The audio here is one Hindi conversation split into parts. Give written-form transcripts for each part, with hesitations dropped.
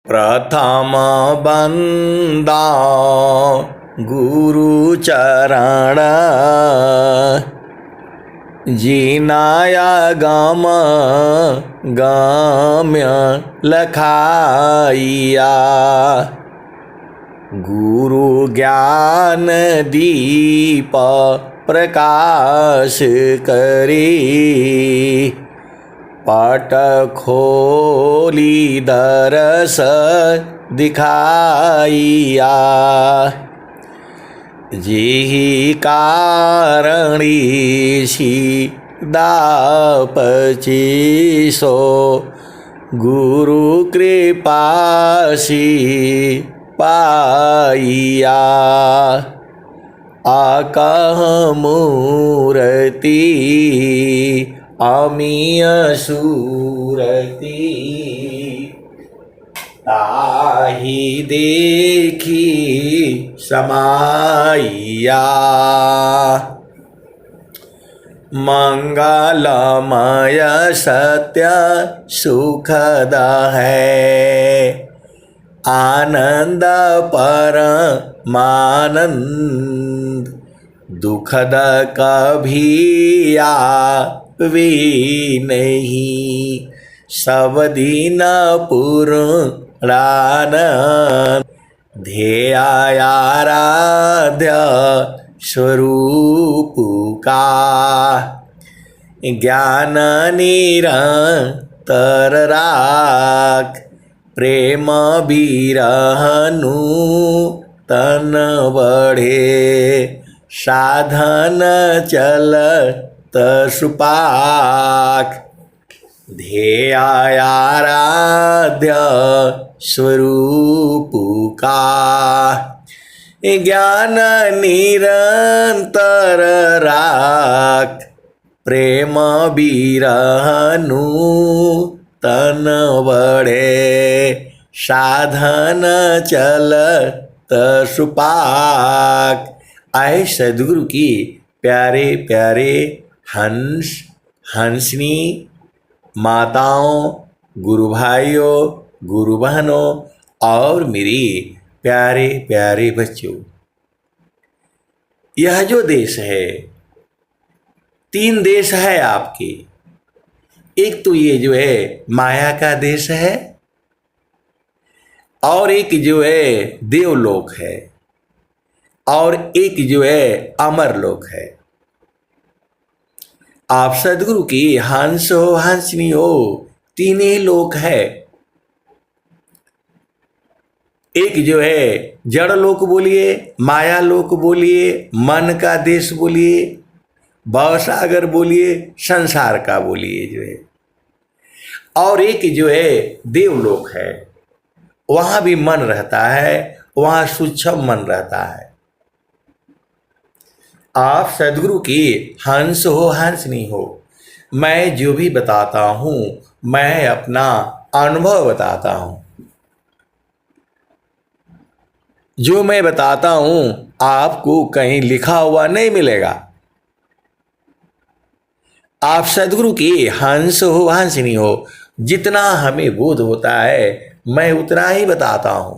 प्रथम बंदा गुरु चरण, जिनाया गम गम्य लखाइया। गुरु ज्ञान दीप प्रकाश करी, पट खोली दरस दिखाइया। जेहि कारणी दापचिसो, गुरु कृपासी पाइया। आकह मूर्ति अमीय सूरति, ताहि देखी समाइया। मंगलमय सत्य सुखद है, आनंद परमानंद। दुखद कभी आवे नहीं, सब दिन पूर्णानंद। ध्येय आराध्य स्वरूप का, ज्ञान निरंतर राख। प्रेम बिरहनु तन बढ़े, साधन चलत सुपाख। ध्येय आराध्य स्वरूप का, ज्ञान निरंतर राख। प्रेम बिरहनु तन बढ़े, साधन चलत सुपाख। आए सदगुरु की प्यारे प्यारे हंस हंसनी माताओं, गुरु भाइयों, गुरु बहनों और मेरी प्यारे प्यारे बच्चों, यह जो देश है, 3 देश है आपके। एक तो ये जो है माया का देश है, और एक जो है देवलोक है, और एक जो है अमरलोक है। आप सदगुरु की हंस हो हंसनी हो, 3 ही लोक है। एक जो है जड़ लोक बोलिए, माया लोक बोलिए, मन का देश बोलिए, भवसागर बोलिए, संसार का बोलिए जो है। और एक जो है देवलोक है, वहां भी मन रहता है, वहां सूक्ष्म मन रहता है। आप सदगुरु की हंस हो हंसनी हो, मैं जो भी बताता हूं मैं अपना अनुभव बताता हूं। जो मैं बताता हूं आपको कहीं लिखा हुआ नहीं मिलेगा। आप सदगुरु की हंस हो हंसनी हो, जितना हमें बोध होता है मैं उतना ही बताता हूं।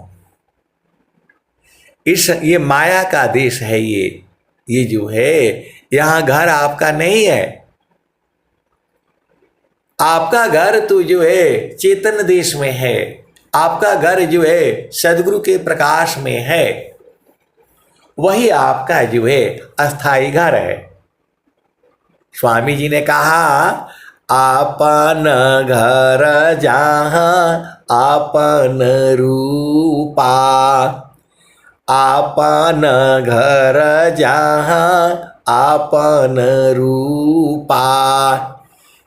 ये माया का देश है, ये जो है यहां घर आपका नहीं है। आपका घर तो जो है चेतन देश में है, आपका घर जो है सदगुरु के प्रकाश में है, वही आपका जो है अस्थाई घर है। स्वामी जी ने कहा, आपन घर जहाँ आपन रूपा, आपन घर जहाँ आपन रूपा।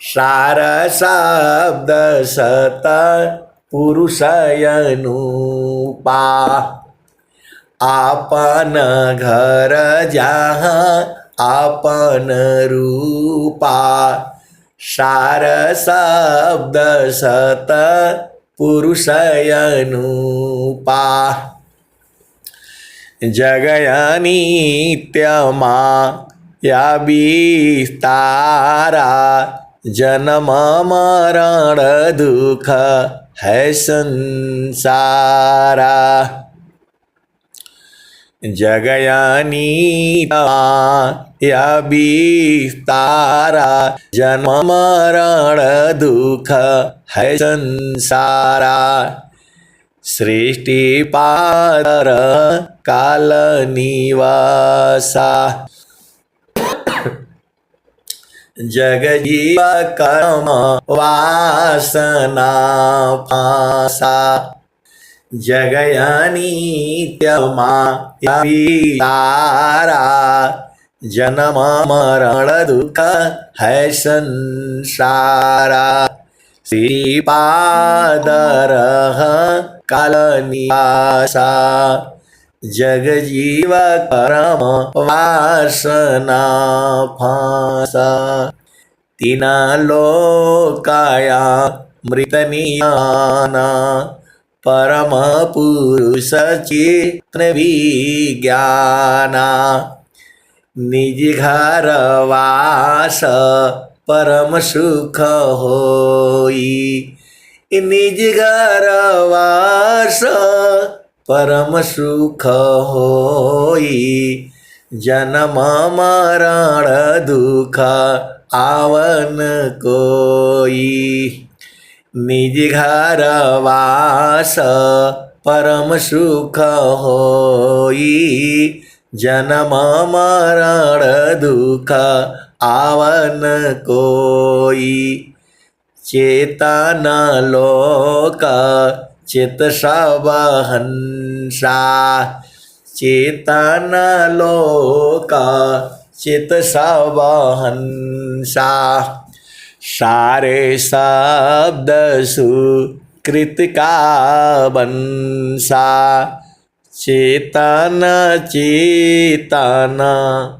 सार शब्द सत पुरुष अनुपा, आपन घर जहाँ आपन रूपा। सार शब्द सत पुरुष अनुपा। जगया नित्य माया विस्तारा, जन्म मरण दुख है संसारा। जगयानी या विस्तारा, जन्म मरण दुख है संसारा। सृष्टि पार काल निवासा, जग जीव कर्म वासना फासा। जगयानी माया वितारा, जन्म मरण दुख है संसारा। श्रीपादर काल निवासा, जग जीव कर्म वासना फासा। तीना लोकाया मृत नियाना, परम पुरुष चित्त विज्ञाना। निज घर वास परम सुख होई, निज घर वास परम सुख होई। जन्म मरण दुख आवन कोई, निज घर वास परम सुख होई। जन्म मरण दुख आवन कोई। चेतन लोक चित सब हंसा, चेतन लोक चित सब हंसा। सारे शब्द सुकृत का बंसा, चेतन चेतन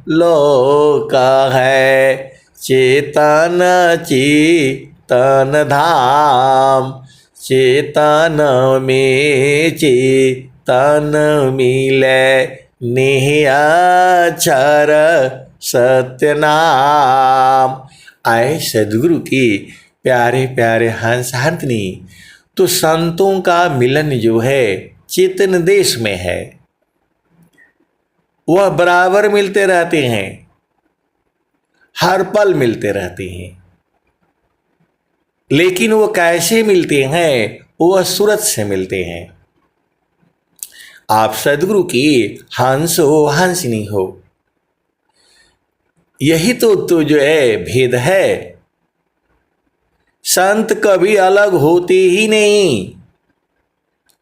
लोक है। चेतन चेतन धाम, चेतन में चेतन मिले। निहिअक्षर सत्य नाम। आए सदगुरु की प्यारे प्यारे हंस हंतनी। तो संतों का मिलन जो है चेतन देश में है, वह बराबर मिलते रहते हैं, हर पल मिलते रहते हैं। लेकिन वो कैसे मिलते हैं? वह सूरत से मिलते हैं। आप सदगुरु की हंस हो हंसनी हो, यही तो जो है भेद है। संत कभी अलग होते ही नहीं,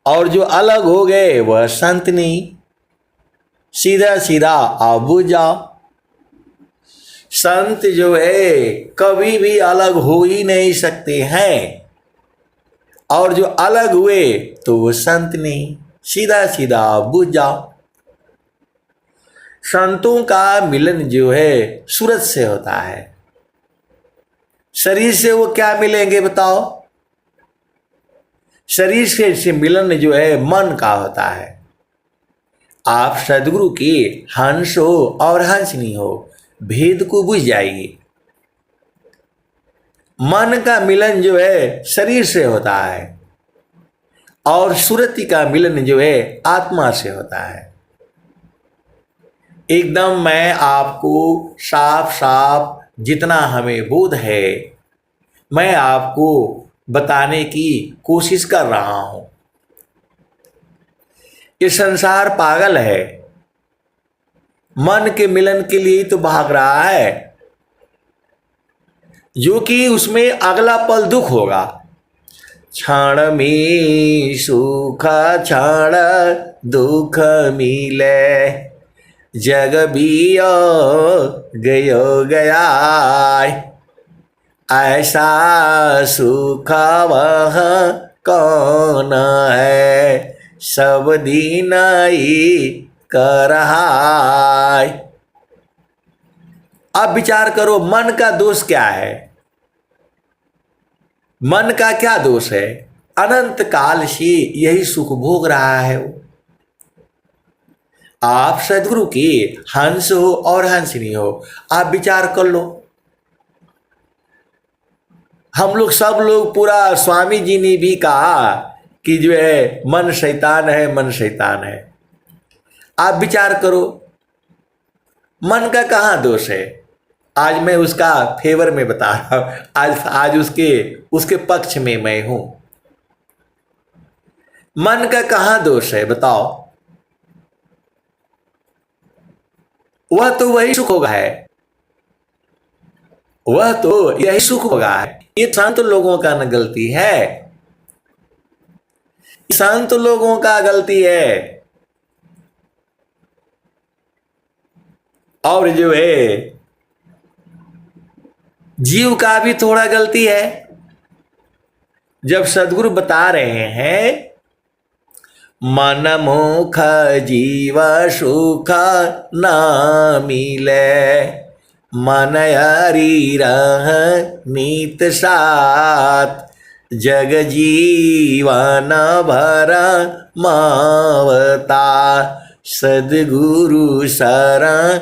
और जो अलग हो गए वह संत नहीं। सीधा सीधा आप बुझ जाओ, संत जो है कभी भी अलग हो ही नहीं सकते हैं, और जो अलग हुए तो वो संत नहीं। सीधा सीधा आप बुझ जाओ। संतों का मिलन जो है सूरत से होता है। शरीर से वो क्या मिलेंगे बताओ? शरीर से मिलन जो है मन का होता है। आप सदगुरु की हंस हो और हंसनी हो, भेद को बुझ जाइए। मन का मिलन जो है शरीर से होता है, और सुरति का मिलन जो है आत्मा से होता है। एकदम मैं आपको साफ साफ जितना हमें बोध है मैं आपको बताने की कोशिश कर रहा हूं। ये संसार पागल है, मन के मिलन के लिए तो भाग रहा है, जो कि उसमें अगला पल दुख होगा। क्षण में सुख क्षण दुख मिले, जग बियो गयो गया। ऐसा सुख वह कौन है, सब दिन ही कर रहा। अब विचार करो, मन का दोष क्या है? मन का क्या दोष है? अनंत काल से यही सुख भोग रहा है वो। आप सदगुरु की हंस हो और हंसनी हो, आप विचार कर लो। हम लोग सब लोग पूरा स्वामी जी ने भी कहा कि जो है मन शैतान है, मन शैतान है। आप विचार करो, मन का कहाँ दोष है? आज मैं उसका फेवर में बता रहा हूं, आज उसके उसके पक्ष में मैं हूं। मन का कहाँ दोष है बताओ? वह तो वही सुख होगा है, वह तो यही सुख होगा है। ये संत लोगों का न गलती है, संत लोगों का गलती है। और जो है जीव का भी थोड़ा गलती है। जब सदगुरु बता रहे हैं मन मुख जीव सुख न मिले, मन हरि रह नीत साथ, जग जीवन भर मावता, सदगुरु शरण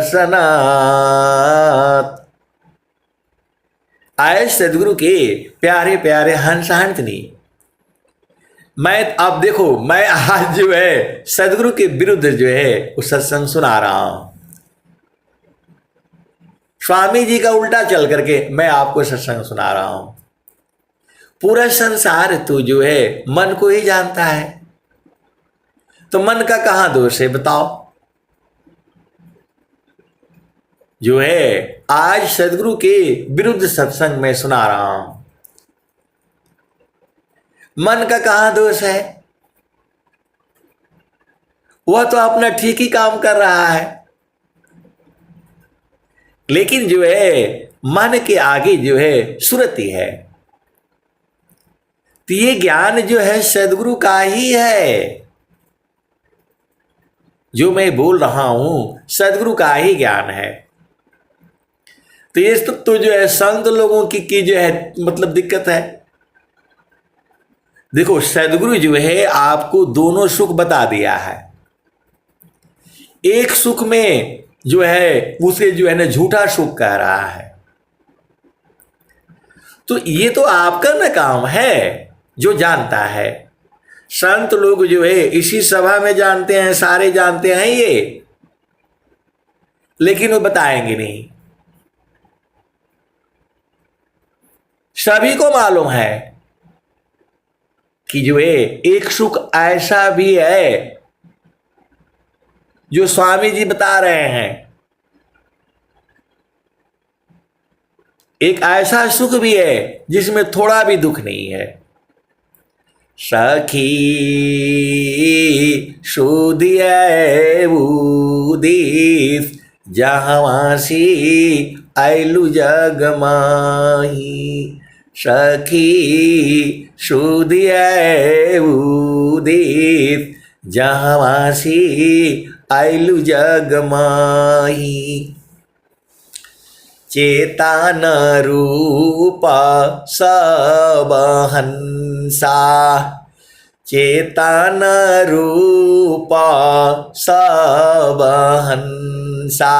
सनाथ। आए सदगुरु के प्यारे प्यारे हंस हंसनी। मैं अब देखो, मैं आज जो है सदगुरु के विरुद्ध जो है वो सत्संग सुना रहा हूं। स्वामी जी का उल्टा चल करके मैं आपको सत्संग सुना रहा हूं। पूरा संसार तो जो है मन को ही जानता है, तो मन का कहां दोष है बताओ? जो है आज सदगुरु के विरुद्ध सत्संग में सुना रहा हूं। मन का कहां दोष है? वह तो अपना ठीक ही काम कर रहा है, लेकिन जो है मन के आगे जो है सुरति है। तो ये ज्ञान जो है सदगुरु का ही है, जो मैं बोल रहा हूं सदगुरु का ही ज्ञान है। तो ये तो जो है संत लोगों की जो है मतलब दिक्कत है। देखो सदगुरु जो है आपको दोनों सुख बता दिया है। एक सुख में जो है उसे जो है ना झूठा सुख कह रहा है, तो ये तो आपका ना काम है जो जानता है। संत लोग जो है इसी सभा में जानते हैं, सारे जानते हैं ये, लेकिन वो बताएंगे नहीं। सभी को मालूम है कि जो है एक सुख ऐसा भी है जो स्वामी जी बता रहे हैं, एक ऐसा सुख भी है जिसमें थोड़ा भी दुख नहीं है। सखी सुधिए उदिस जहावासी आइलु जग माही, सखी सुधिए उदिस जहावासी आइलु जग माही। चेतन रूप सब हंसा, चेतन रूप सब हंसा,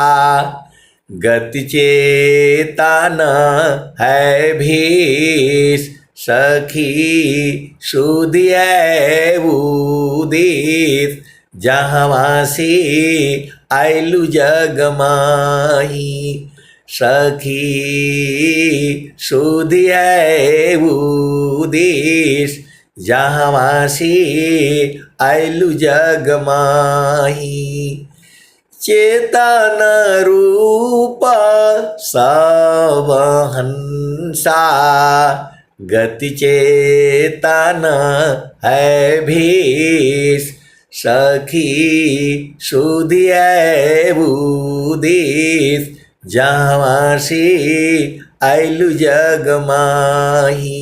गति चेतन है भीष, सखी सुधिए उदित जहावासी आइलु जग माही, सखी सुधिए उदिस जहावासी आइलु जग माही। चेतन रूप सब हंसा, गति चेतन है भीष, सखी सुधिए उदिस जहावासी आइलु जग माही।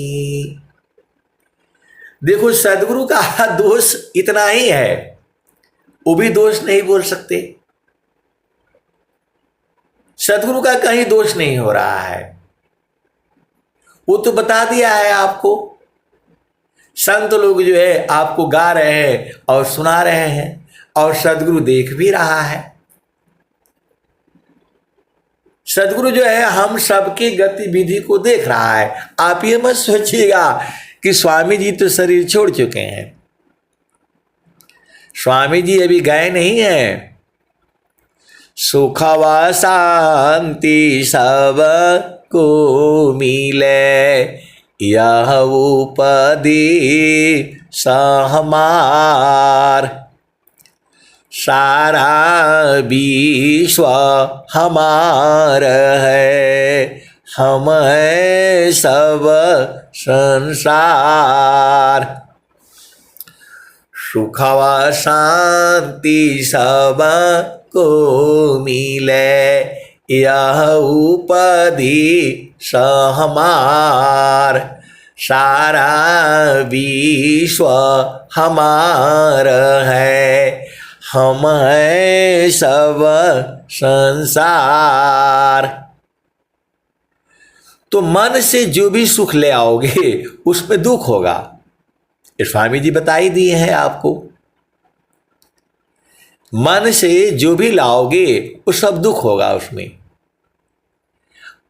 देखो सदगुरु का दोष इतना ही है, वो भी दोष नहीं बोल सकते। सदगुरु का कहीं दोष नहीं हो रहा है, वो तो बता दिया है आपको। संत लोग जो है आपको गा रहे हैं और सुना रहे हैं, और सदगुरु देख भी रहा है। सदगुरु जो है हम सबकी गतिविधि को देख रहा है। आप ये मत सोचिएगा कि स्वामी जी तो शरीर छोड़ चुके हैं। स्वामी जी अभी गए नहीं है। सुख व शांति सब को मिले, यह उपदी सहमार। सारा विश्व हमार है, हम है सब संसार। सुख व शांति सब को मिले, यह उपदी सहमार। सारा विश्व हमार है, हम है सब संसार। तो मन से जो भी सुख ले आओगे उसमें दुख होगा। ये स्वामी जी बता ही दिए हैं आपको। मन से जो भी लाओगे वो सब दुख होगा उसमें।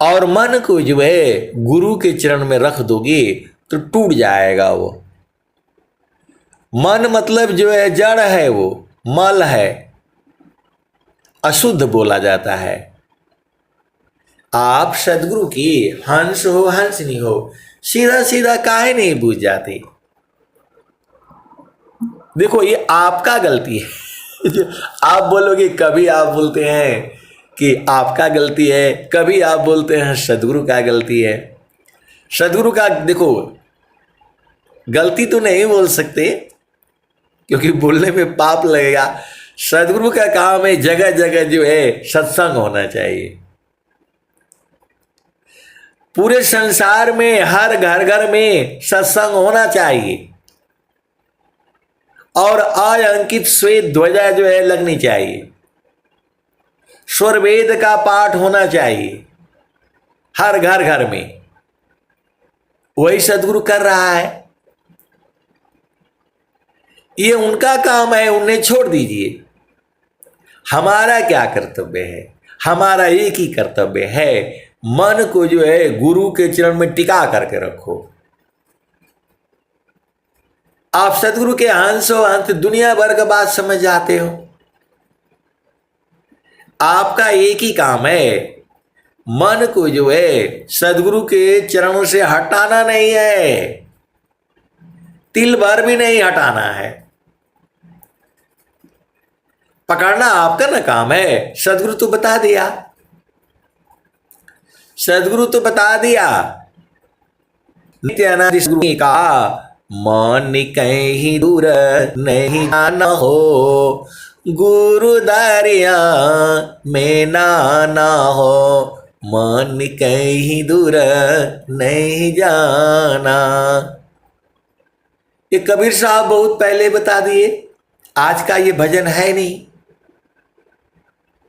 और मन को जो है गुरु के चरण में रख दोगे तो टूट जाएगा वो। मन मतलब जो है जड़ है, वो मल है, अशुद्ध बोला जाता है। आप सदगुरु की हंस हो हंसनी हो, सीधा सीधा काहे नहीं बूझ जाते। देखो ये आपका गलती है। आप बोलोगे, कभी आप बोलते हैं कि आपका गलती है, कभी आप बोलते हैं सदगुरु का गलती है। सदगुरु का देखो गलती तो नहीं बोल सकते क्योंकि बोलने में पाप लगेगा। सदगुरु का काम है जगह जगह जो है सत्संग होना चाहिए। पूरे संसार में हर घर घर में सत्संग होना चाहिए और अंकित श्वेत ध्वजा जो है लगनी चाहिए। स्वर वेद का पाठ होना चाहिए हर घर घर में। वही सदगुरु कर रहा है। ये उनका काम है, उन्हें छोड़ दीजिए। हमारा क्या कर्तव्य है? हमारा एक ही कर्तव्य है, मन को जो है गुरु के चरण में टिका करके रखो। आप सदगुरु के हंस हो हंस, दुनिया भर का बात समझ जाते हो। आपका एक ही काम है, मन को जो है सदगुरु के चरणों से हटाना नहीं है, तिल भर भी नहीं हटाना है। पकड़ना आपका ना काम है। सदगुरु तो बता दिया, सदगुरु तो बता दिया। नित्यानंद गुरु का मन कहीं दूर नहीं जाना हो, गुरु दरिया में ना हो, मन कहीं दूर नहीं जाना। ये कबीर साहब बहुत पहले बता दिए, आज का ये भजन है नहीं।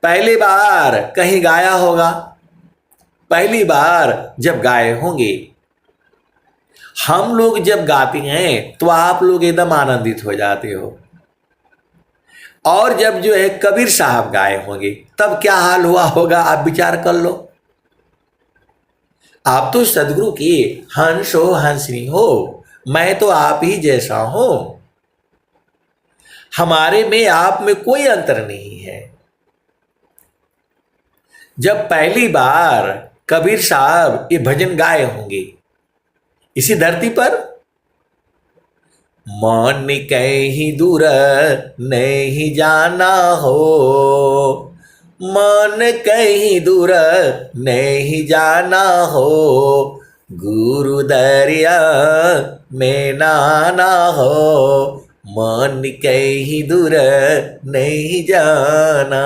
पहली बार कहीं गाया होगा, पहली बार जब गाए होंगे। हम लोग जब गाते हैं तो आप लोग एकदम आनंदित हो जाते हो, और जब जो है कबीर साहब गाए होंगे तब क्या हाल हुआ होगा आप विचार कर लो। आप तो सदगुरु की हंस हो हंसनी हो, मैं तो आप ही जैसा हूं। हमारे में आप में कोई अंतर नहीं है। जब पहली बार कबीर साहब ये भजन गाए होंगे इसी धरती पर, मन कहीं दूर नहीं जाना हो, मन कहीं दूर नहीं जाना हो, गुरु दरिया में नाना हो, मन कहीं दूर नहीं जाना।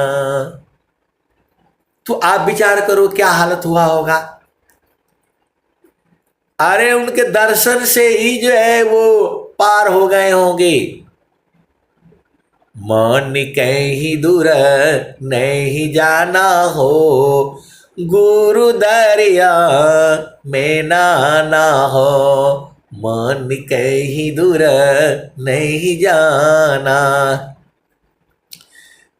तो आप विचार करो क्या हालत हुआ होगा। अरे उनके दर्शन से ही जो है वो पार हो गए होंगे। मन कहीं दूर नहीं जाना हो, गुरु दरिया में नाना हो, मन कहीं दूर नहीं जाना।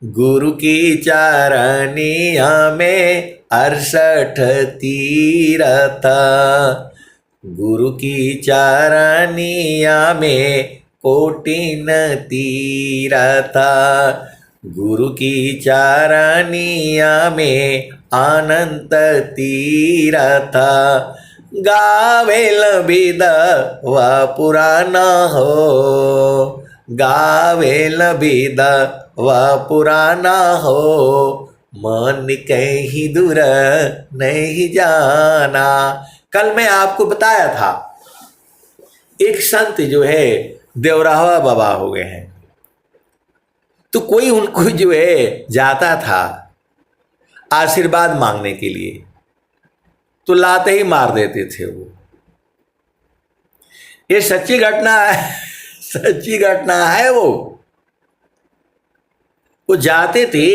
गुरु की चरनिया में 68 तीरथ। गुरु की चरनिया में कोटिन तीरथ। गुरु की चरनिया में अनंत तीरथ। गावेल विद व पुराना हो, गावेल विद व पुराना हो, मन कहीं दूर नहीं जाना। कल मैं आपको बताया था एक संत जो है देवरावा बाबा हो गए हैं, तो कोई उनको जो है जाता था आशीर्वाद मांगने के लिए, तो लाते ही मार देते थे वो। ये सच्ची घटना है, सच्ची घटना है। वो जाते थे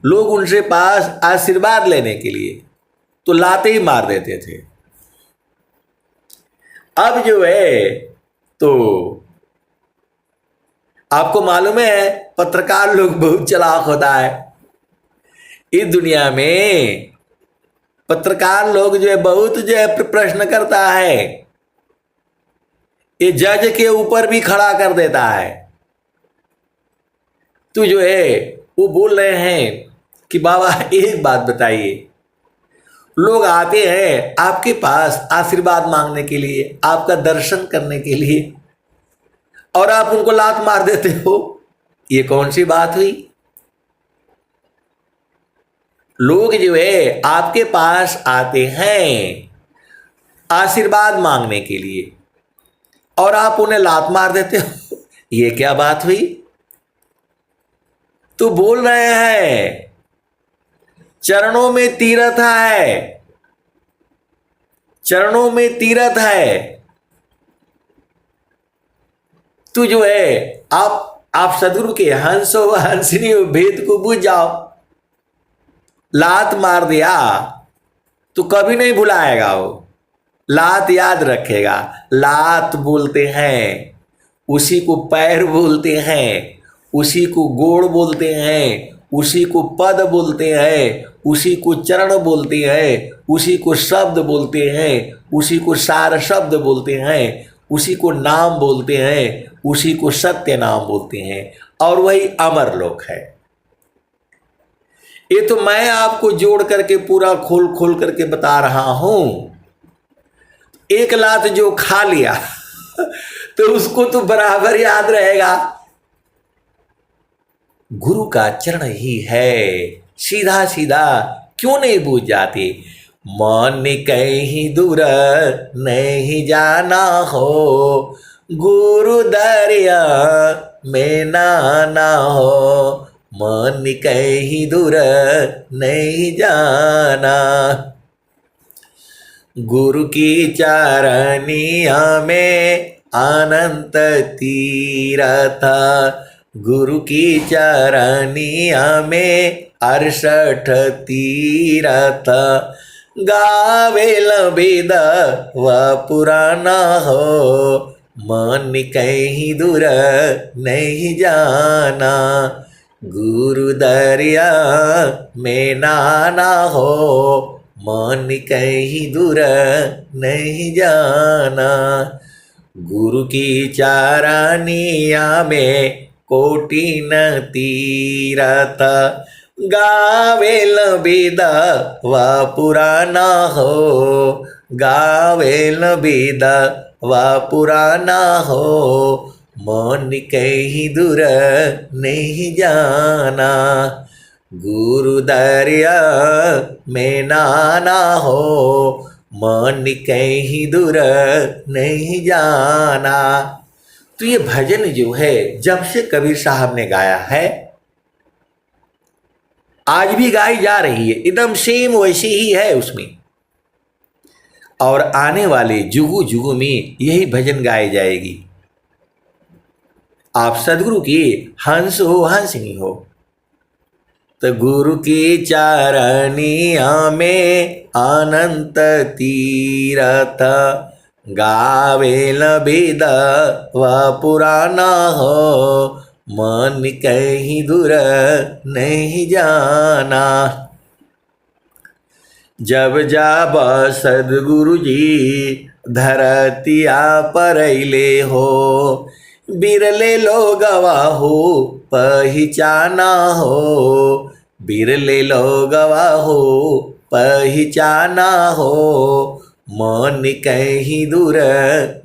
लोग उनसे पास आशीर्वाद लेने के लिए, तो लाते ही मार देते थे। अब जो है तो आपको मालूम है पत्रकार लोग बहुत चालाक होता है इस दुनिया में। पत्रकार लोग जो है बहुत जो है प्रश्न करता है, ये जज के ऊपर भी खड़ा कर देता है। तो जो है वो बोल रहे हैं कि बाबा एक बात बताइए, लोग आते हैं आपके पास आशीर्वाद मांगने के लिए, आपका दर्शन करने के लिए, और आप उनको लात मार देते हो, ये कौन सी बात हुई? लोग जो है आपके पास आते हैं आशीर्वाद मांगने के लिए और आप उन्हें लात मार देते हो, ये क्या बात हुई? तो बोल रहे हैं चरणों में तीर्थ है, चरणों में तीर्थ है। तो जो है आप सदगुरु के हंस हो हंसनी हो भेद को बुझ जाओ। लात मार दिया तो कभी नहीं भुलाएगा वो, लात याद रखेगा। लात बोलते हैं, उसी को पैर बोलते हैं, उसी को गोड़ बोलते हैं, उसी को पद बोलते हैं, उसी को चरण बोलते हैं, उसी को शब्द बोलते हैं, उसी को सार शब्द बोलते हैं, उसी को नाम बोलते हैं, उसी को सत्य नाम बोलते हैं, और वही अमर लोक है। ये तो मैं आपको जोड़ करके पूरा खोल खोल करके बता रहा हूं। एक लात जो खा लिया तो उसको तो बराबर याद रहेगा। गुरु का चरण ही है, सीधा सीधा क्यों नहीं बूझ जाते? मन कहीं दूर नहीं जाना हो, गुरु दरिया में नाना हो, मन कहीं दूर नहीं जाना। गुरु की चरनिया में अनंत तीरथ। गुरु की चरनिया में 68 तीरथ। गावेल वेद व पुराना हो, मन कहीं दूर नहीं जाना, गुरु दरिया में नाना हो, मन कहीं दूर नहीं जाना। गुरु की चरनिया में कोटिन तीरथ। गावेल वेद व पुराना हो, गावेल वेद व पुराना हो, मन कहीं दूर नहीं जाना, गुरु दरिया में नाना हो, मन कहीं दूर नहीं जाना। तो ये भजन जो है जब से कबीर साहब ने गाया है, आज भी गाई जा रही है, एकदम सेम वैसी ही है उसमें, और आने वाले जुगु जुगु में यही भजन गाई जाएगी। आप सदगुरु की हंस हो हंसनी हो, तो गुरु की चरनिया में अनंत तीरथ। गावेल वेद व पुराना हो, मन कहीं दूर नहीं जाना। जब जाब सदगुरु जी धरतिया परैले हो, बिरले लोगवा हो पहचाना हो, बिरले लोगवा हो पहचाना हो, मन कहीं दूर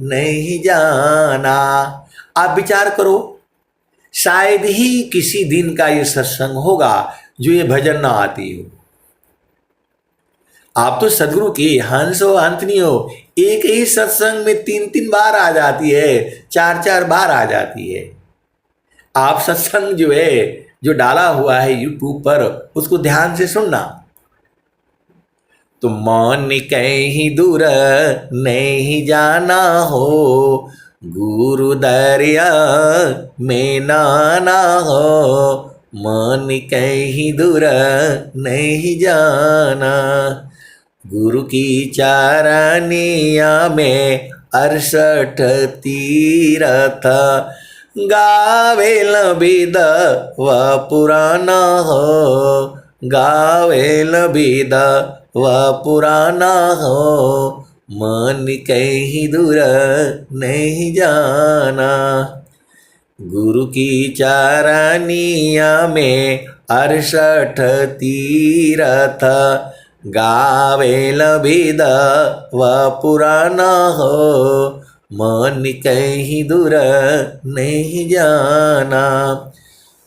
नहीं जाना। आप विचार करो, शायद ही किसी दिन का ये सत्संग होगा जो ये भजन ना आती हो। आप तो सदगुरु की हंस हो हंसनी हो, एक ही सत्संग में 3-3 बार आ जाती है, 4-4 बार आ जाती है। आप सत्संग जो है जो डाला हुआ है यूट्यूब पर उसको ध्यान से सुनना। तो मन कहीं दूर नहीं जाना हो, गुरु दरिया में नाना हो, मन कहीं दूर नहीं जाना। गुरु की चारनिया में 68 तीरथ, गावेल बिद व पुराना हो, गावेल बिद व पुराना हो, मन कहीं दूर नहीं जाना। गुरु की चारनिया में 68 तीरथ, गावेल बिद व पुराना हो, मन कहीं दूर नहीं जाना।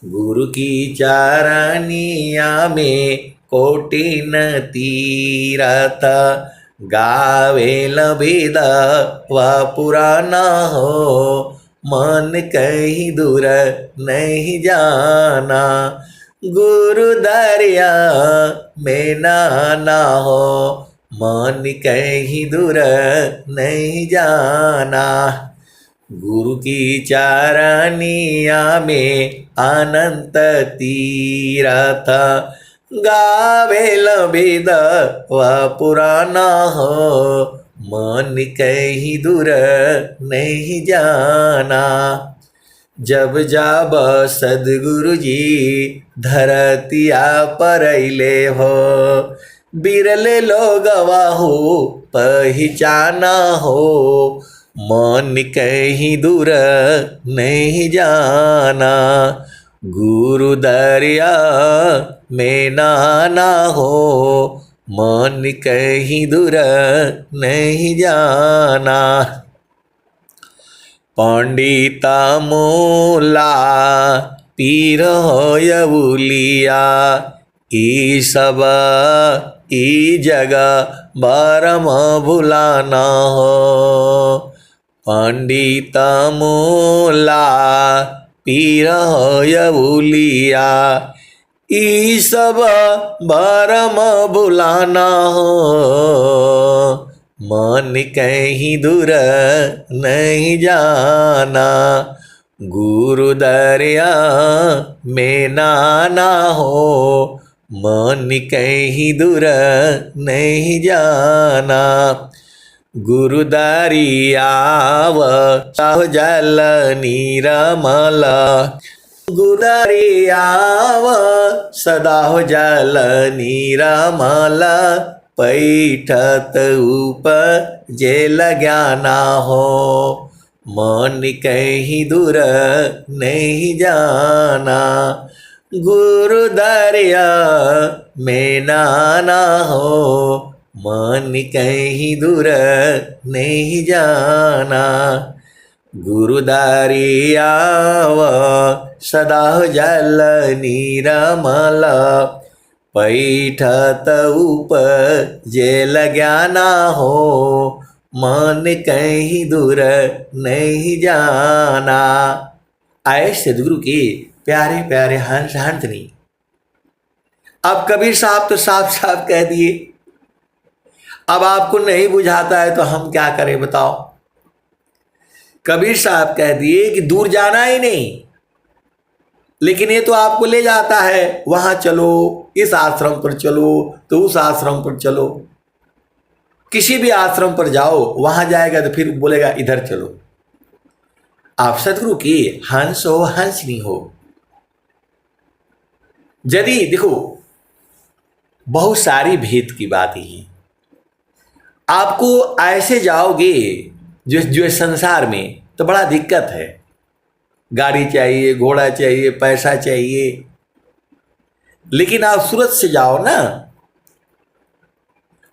गुरु की चारनिया में कोटिन तीरथ, गावेल बिद व पुराना हो, मन कहीं दूर नहीं जाना। गुरु दरिया में नाना हो, मन कहीं दूर नहीं जाना। गुरु की चारनिया में अनंत तीरथ, गावेल बिद व पुराना हो, मन कहीं दूर नहीं जाना। जब जाब सदगुरु जी धरतिया परैले हो, बिरले लोगवा हो पहचाना हो, मन कहीं दूर नहीं जाना। गुरु दरिया में नाना हो, मन कहीं दूर नहीं जाना। पंडिता मोला पीर होयबुलिया, ई सब ई जगह बारम भुलाना हो। पंडिता मोला पीर होयबुलिया, ई सब बारम भुलाना हो, मन कहीं दूर नहीं जाना। गुरु दरिया में नाना हो, मन कहीं दूर नहीं जाना। गुरु दरियाव जल नीरमल, गुरु दरियाव सदा हो जल नीरमल, पैठत उपजेल ज्ञाना हो, मन कहीं दूर नहीं जाना। गुरु दरिया में नाना हो, मन कहीं दूर नहीं जाना। गुरु दरियाव सदा जल नीरमल, पैठत उपजेल ज्ञाना हो, मन कहीं दूर नहीं जाना। आए सदगुरु के प्यारे प्यारे हंस हंसनी। अब कबीर साहब तो साफ साफ कह दिए, अब आपको नहीं बुझाता है तो हम क्या करें बताओ। कबीर साहब कह दिए कि दूर जाना ही नहीं, लेकिन ये तो आपको ले जाता है, वहां चलो, इस आश्रम पर चलो, तो उस आश्रम पर चलो, किसी भी आश्रम पर जाओ, वहां जाएगा तो फिर बोलेगा इधर चलो। आप सदगुरु की हंस हो हंसनी हो। यदि देखो बहुत सारी भेद की बात ही। आपको ऐसे जाओगे जो संसार में तो बड़ा दिक्कत है। गाड़ी चाहिए, घोड़ा चाहिए, पैसा चाहिए। लेकिन आप सूरत से जाओ ना,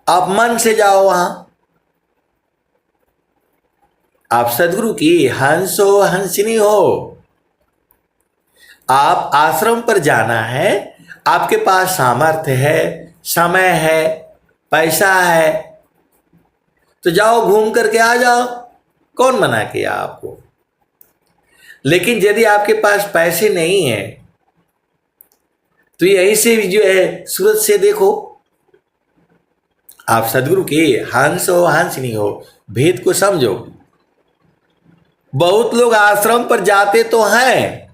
आप मन से जाओ वहां, आप सदगुरु की हंस हो, हंसिनी हो। आप आश्रम पर जाना है, आपके पास सामर्थ्य है, समय है, पैसा है, तो जाओ घूम करके आ जाओ, कौन मना किया आपको। लेकिन यदि आपके पास पैसे नहीं है तो यहीं से भी जो है सूरत से देखो, आप सदगुरु के हंस हो, हंसिनी हो, भेद को समझो। बहुत लोग आश्रम पर जाते तो हैं,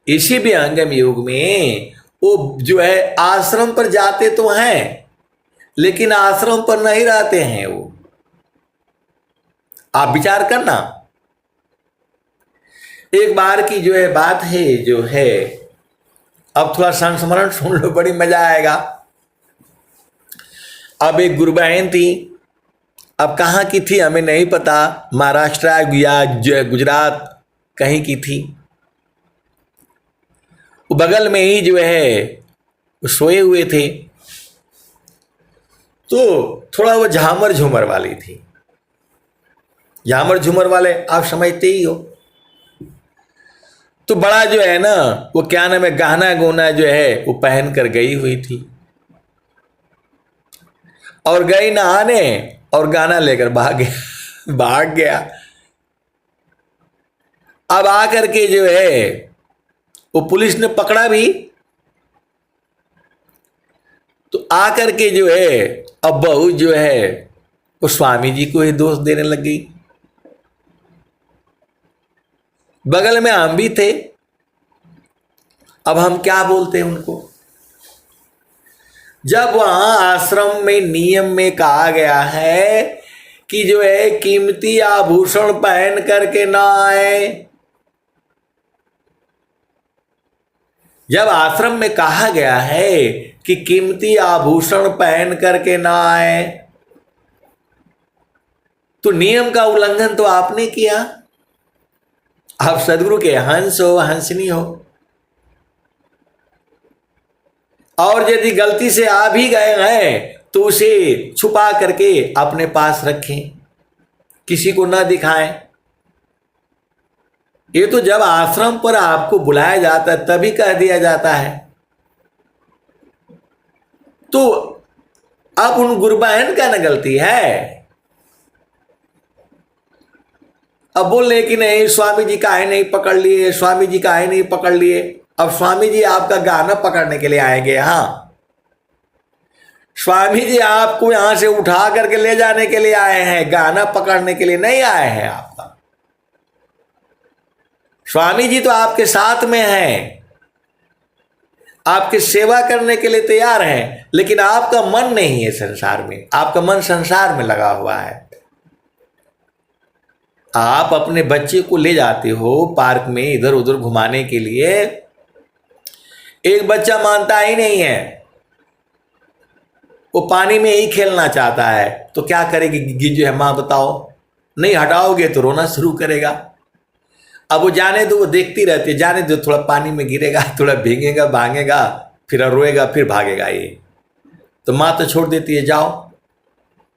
इसी भी अंगम युग में वो जो है आश्रम पर जाते तो हैं, लेकिन आश्रम पर नहीं रहते हैं वो। आप विचार करना। एक बार की जो है बात है, जो है अब थोड़ा संस्मरण सुन लो, बड़ी मजा आएगा। अब एक गुरु बहन थी, अब कहाँ की थी हमें नहीं पता, महाराष्ट्र या गुजरात कहीं की थी। वो बगल में ही जो है सोए हुए थे, तो थोड़ा वो झामर झूमर वाली थी। झामर झूमर वाले आप समझते ही हो, तो बड़ा जो है ना वो क्या नाम है, गहना गुना जो है वो पहन कर गई हुई थी, और गई नहाने और गाना लेकर भाग गया। अब आकर के जो है वो पुलिस ने पकड़ा भी, तो आकर के जो है अब बहू जो है वो स्वामी जी को ही दोष देने लग गई। बगल में हम भी थे, अब हम क्या बोलते हैं उनको। जब वहां आश्रम में नियम में कहा गया है कि जो है कीमती आभूषण पहन करके ना आए, जब आश्रम में कहा गया है कि कीमती आभूषण पहन करके ना आए, तो नियम का उल्लंघन तो आपने किया। आप सदगुरु के हंस हो, हंसनी हो, और यदि गलती से आ भी गए हैं तो उसे छुपा करके अपने पास रखें, किसी को ना दिखाएं। ये तो जब आश्रम पर आपको बुलाया जाता है तभी कह दिया जाता है। तो अब उन गुरु बहन का ना गलती है। अब बोल रहे कि नहीं स्वामी जी काहे नहीं पकड़ लिए, स्वामी जी काहे नहीं पकड़ लिए। अब स्वामी जी आपका गाना पकड़ने के लिए आएंगे। हाँ, स्वामी जी आपको यहां से उठा करके ले जाने के लिए आए हैं, गाना पकड़ने के लिए नहीं आए हैं आपका। स्वामी जी तो आपके साथ में हैं, आपकी सेवा करने के लिए तैयार हैं, लेकिन आपका मन नहीं है संसार में, आपका मन संसार में लगा हुआ है। आप अपने बच्चे को ले जाते हो पार्क में इधर उधर घुमाने के लिए, एक बच्चा मानता ही नहीं है, वो पानी में ही खेलना चाहता है, तो क्या करेगी जो है माँ बताओ। नहीं हटाओगे तो रोना शुरू करेगा। अब वो जाने दो, वो देखती रहती है, जाने दो, थोड़ा पानी में गिरेगा, थोड़ा भीगेगा, भागेगा, फिर रोएगा, फिर भागेगा। ये तो माँ तो छोड़ देती है, जाओ,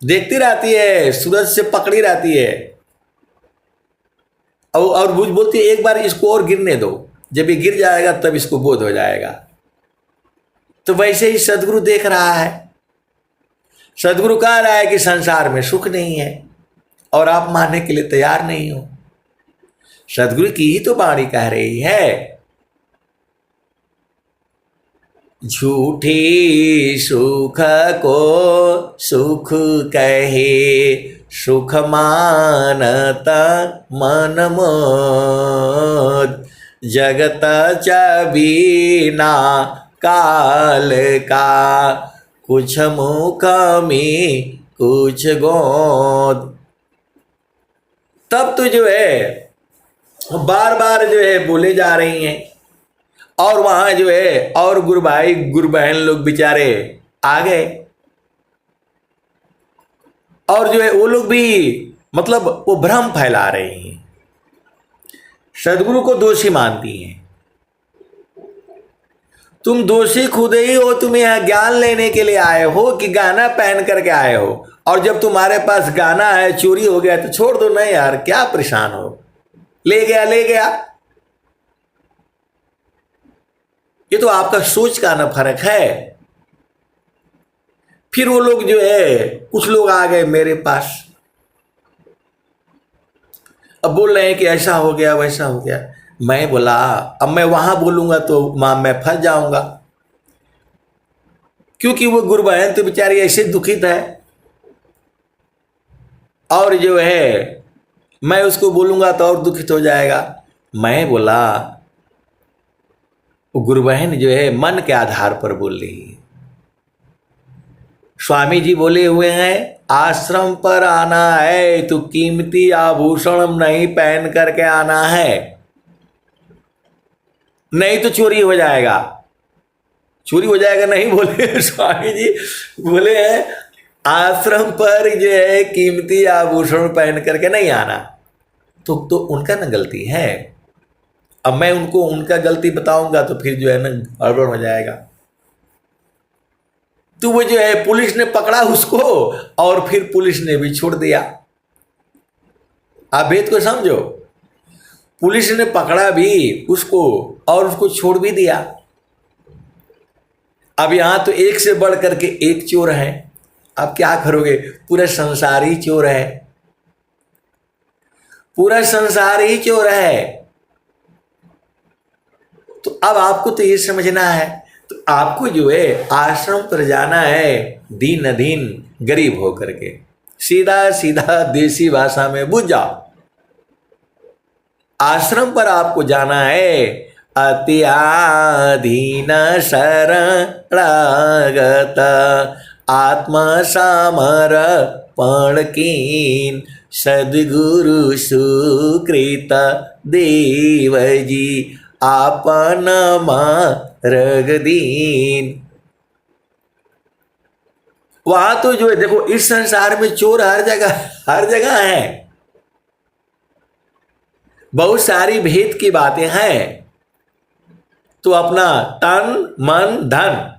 देखती रहती है, सूरज से पकड़ी रहती है, और बोलती है एक बार इसको और गिरने दो, जब ये गिर जाएगा तब इसको बोध हो जाएगा। तो वैसे ही सदगुरु देख रहा है, सदगुरु कह रहा है कि संसार में सुख नहीं है, और आप मानने के लिए तैयार नहीं हो। सदगुरु की ही तो वाणी कह रही है, झूठी सुख को सुख कहे, सुख मानता मन मोद, जगत चबीना काल का, कुछ मुख में कुछ गोद। तब तो जो है बार बार जो है बोले जा रही हैं, और वहां जो है और गुरु भाई गुरु बहन लोग बेचारे आ गए, और जो है वो लोग भी मतलब वो भ्रम फैला रहे हैं, सदगुरु को दोषी मानती हैं। तुम दोषी खुद ही हो, तुम यहाँ ज्ञान लेने के लिए आए हो कि गाना पहन करके आए हो, और जब तुम्हारे पास गाना है चोरी हो गया तो छोड़ दो। नहीं यार, क्या परेशान हो, ले गया ले गया। ये तो आपका सोच का ना फर्क है। फिर वो लोग जो है कुछ लोग आ गए मेरे पास, अब बोल रहे हैं कि ऐसा हो गया वैसा हो गया। मैं बोला अब मैं वहां बोलूंगा तो मैं फंस जाऊंगा, क्योंकि वो गुरु बहन तो बेचारी ऐसे दुखित है, और जो है मैं उसको बोलूंगा तो और दुखित हो जाएगा। मैं बोला वो गुरु बहन जो है मन के आधार पर बोल रही है। स्वामी जी बोले हुए हैं आश्रम पर आना है तो कीमती आभूषण नहीं पहन करके आना है, नहीं तो चोरी हो जाएगा। चोरी हो जाएगा नहीं बोले स्वामी जी, बोले हैं आश्रम पर जो है कीमती आभूषण पहन करके नहीं आना। तो उनका ना गलती है। अब मैं उनको उनका गलती बताऊंगा तो फिर जो है ना गड़बड़ हो जाएगा। तो वो जो है पुलिस ने पकड़ा उसको, और फिर पुलिस ने भी छोड़ दिया। आप भेद को समझो, पुलिस ने पकड़ा भी उसको और उसको छोड़ भी दिया। अब यहां तो एक से बढ़ करके एक चोर है, अब क्या करोगे, पूरा संसार ही चोर है, पूरा संसार ही चोर है। तो अब आपको तो ये समझना है, तो आपको जो है आश्रम पर जाना है दीन अधीन गरीब होकर के, सीधा सीधा देसी भाषा में बुझ जाओ। आश्रम पर आपको जाना है अत्याधीन शरणागत आत्मा समर्पण कीन सद्गुरु सुकृत देव जी आपन मार्ग दीन। वहां तो जो है देखो इस संसार में चोर हर जगह है, बहुत सारी भेद की बातें हैं। तो अपना तन मन धन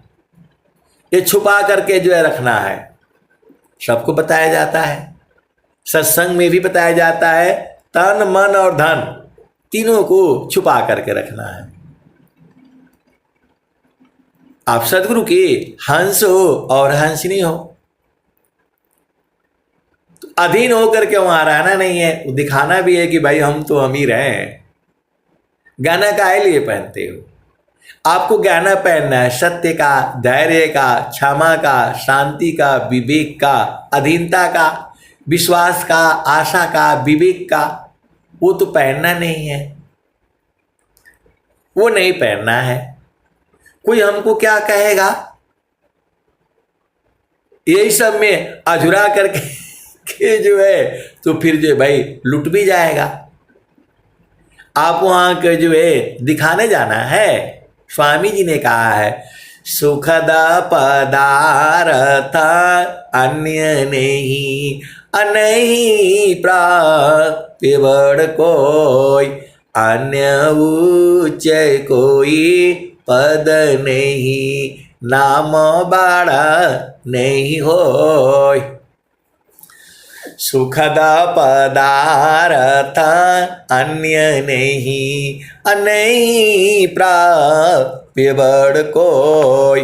ये छुपा करके जो है रखना है, सबको बताया जाता है, सत्संग में भी बताया जाता है तन मन और धन तीनों को छुपा करके रखना है। आप सदगुरु के हंस हो और हंसनी हो, तो अधीन होकर के वहां रहना नहीं है, दिखाना भी है कि भाई हम तो अमीर हैं। गहना काहे लिए पहनते हो? आपको गहना पहनना है सत्य का, धैर्य का, क्षमा का, शांति का, विवेक का, अधीनता का, विश्वास का, आशा का, विवेक का। वो तो पहनना नहीं है, वो नहीं पहनना है। कोई हमको क्या कहेगा, यही सब में अधूरा करके जो है तो फिर जो है भाई लुट भी जाएगा। आप वहां के जो है दिखाने जाना है। स्वामी जी ने कहा है सुखद पदार्थ अन्य नहीं अनही प्राप्य बड़ कोई अन्य उच्च कोई पद नहीं नाम बड़ा नहीं होय। सुखद पदार्थ अन्य नहीं अनही प्राप्य बड़ कोई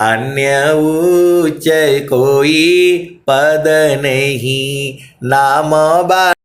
अन्य उच्च कोई पद नहीं नाम बड़ा